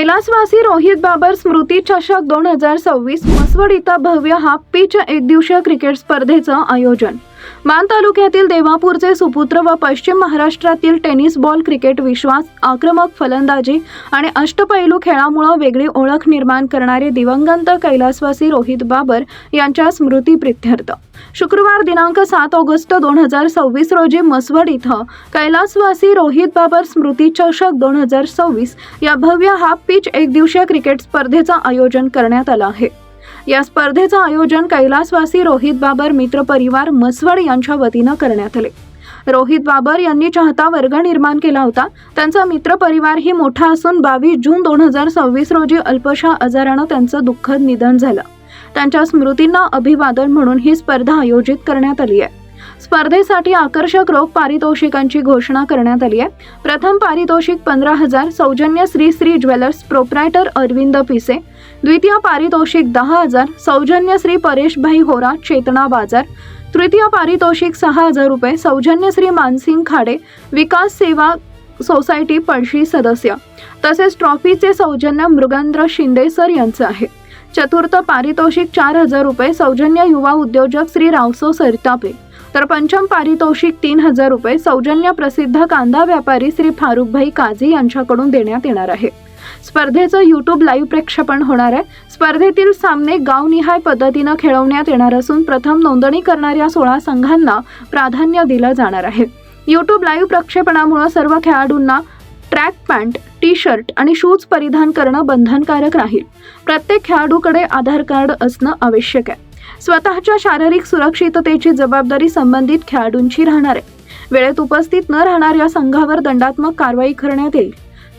कैलासवासी रोहित बाबर स्मृती चषक 2026 मसवड इथं भव्य हाफ पिच एकदिवसीय क्रिकेट स्पर्धेचं आयोजन। मान तालुक्यातील देवापूरचे सुपुत्र व पश्चिम महाराष्ट्रातील टेनिस बॉल क्रिकेट विश्वास, आक्रमक फलंदाजी आणि अष्टपैलू खेळामुळे वेगळी ओळख निर्माण करणारे दिवंगत कैलासवासी रोहित बाबर यांच्या स्मृतीप्रित्यर्थ शुक्रवार दिनांक 7 ऑगस्ट 2026 रोजी मसवड इथं कैलासवासी रोहित बाबर स्मृती चषक 2026 या भव्य हाफ पिच एकदिवसीय क्रिकेट स्पर्धेचं आयोजन करण्यात आलं आहे। या स्पर्धेचं आयोजन कैलासवासी रोहित बाबर मित्र परिवार मसवड यांच्या वतीनं करण्यात आले। रोहित बाबर यांनी चाहता वर्ग निर्माण केला होता। त्यांचा मित्र परिवारही मोठा असून 22 जून 2026 रोजी अल्पशा आजारानं त्यांचं दुःखद निधन झालं। त्यांच्या स्मृतींना अभिवादन म्हणून ही स्पर्धा आयोजित करण्यात आली आहे। स्पर्धेसाठी आकर्षक रोख पारितोषिकांची घोषणा करण्यात आली आहे। प्रथम पारितोषिक 15,000 सौजन्य श्री श्री ज्वेलर्स प्रोप्रायटर अरविंद पिसे। द्वितीय पारितोषिक 10,000 सौजन्य श्री परेशभाई होरा चेतना बाजार। तृतीय पारितोषिक 6,000 रुपये सौजन्य श्री मानसिंग खाडे विकास सेवा सोसायटी पळशी सदस्य। तसेच ट्रॉफीचे सौजन्य मृगेंद्र शिंदे सर यांचं आहे। चतुर्थ पारितोषिक 4,000 रुपये सौजन्य युवा उद्योजक श्री रावसो सरतापे। तर पंचम पारितोषिक 3,000 रुपये सौजन्य प्रसिद्ध कांदा व्यापारी श्री फारुखभाई काझी यांच्याकडून देण्यात येणार आहे। स्पर्धेचं YouTube लाईव्ह प्रक्षेपण होणार आहे। स्पर्धेतील सामने गावनिहाय पद्धतीनं खेळवण्यात येणार असून प्रथम नोंदणी करणाऱ्या 16 संघांना प्राधान्य दिलं जाणार आहे। YouTube लाईव्ह प्रक्षेपणामुळे सर्व खेळाडूंना ट्रॅक पॅन्ट, टी शर्ट आणि शूज परिधान करणं बंधनकारक राहील। प्रत्येक खेळाडूकडे आधार कार्ड असणं आवश्यक आहे। स्वतःच्या शारीरिक सुरक्षिततेची जबाबदारी संबंधित खेळाडूंची राहणार आहे। वेळेत उपस्थित न राहणाऱ्या संघावर दंडात्मक कारवाई करण्यात येईल।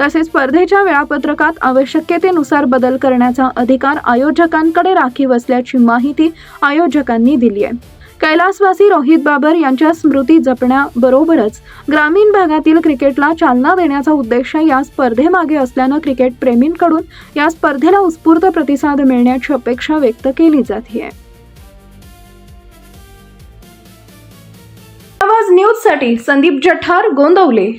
तसेच स्पर्धेच्या वेळापत्रकात आवश्यकतेनुसार बदल करण्याचा अधिकार आयोजकांकडे राखीव असल्याची माहिती आयोजकांनी दिली आहे। कैलासवासी रोहित बाबर यांच्या स्मृती जपण्याबरोबरच ग्रामीण भागातील क्रिकेटला चालना देण्याचा उद्देश या स्पर्धेमागे असल्यानं क्रिकेट प्रेमींकडून या स्पर्धेला उत्स्फूर्त प्रतिसाद मिळण्याची अपेक्षा व्यक्त केली जाते। आवाज न्यूज साठी संदीप जठार, गोंदवले।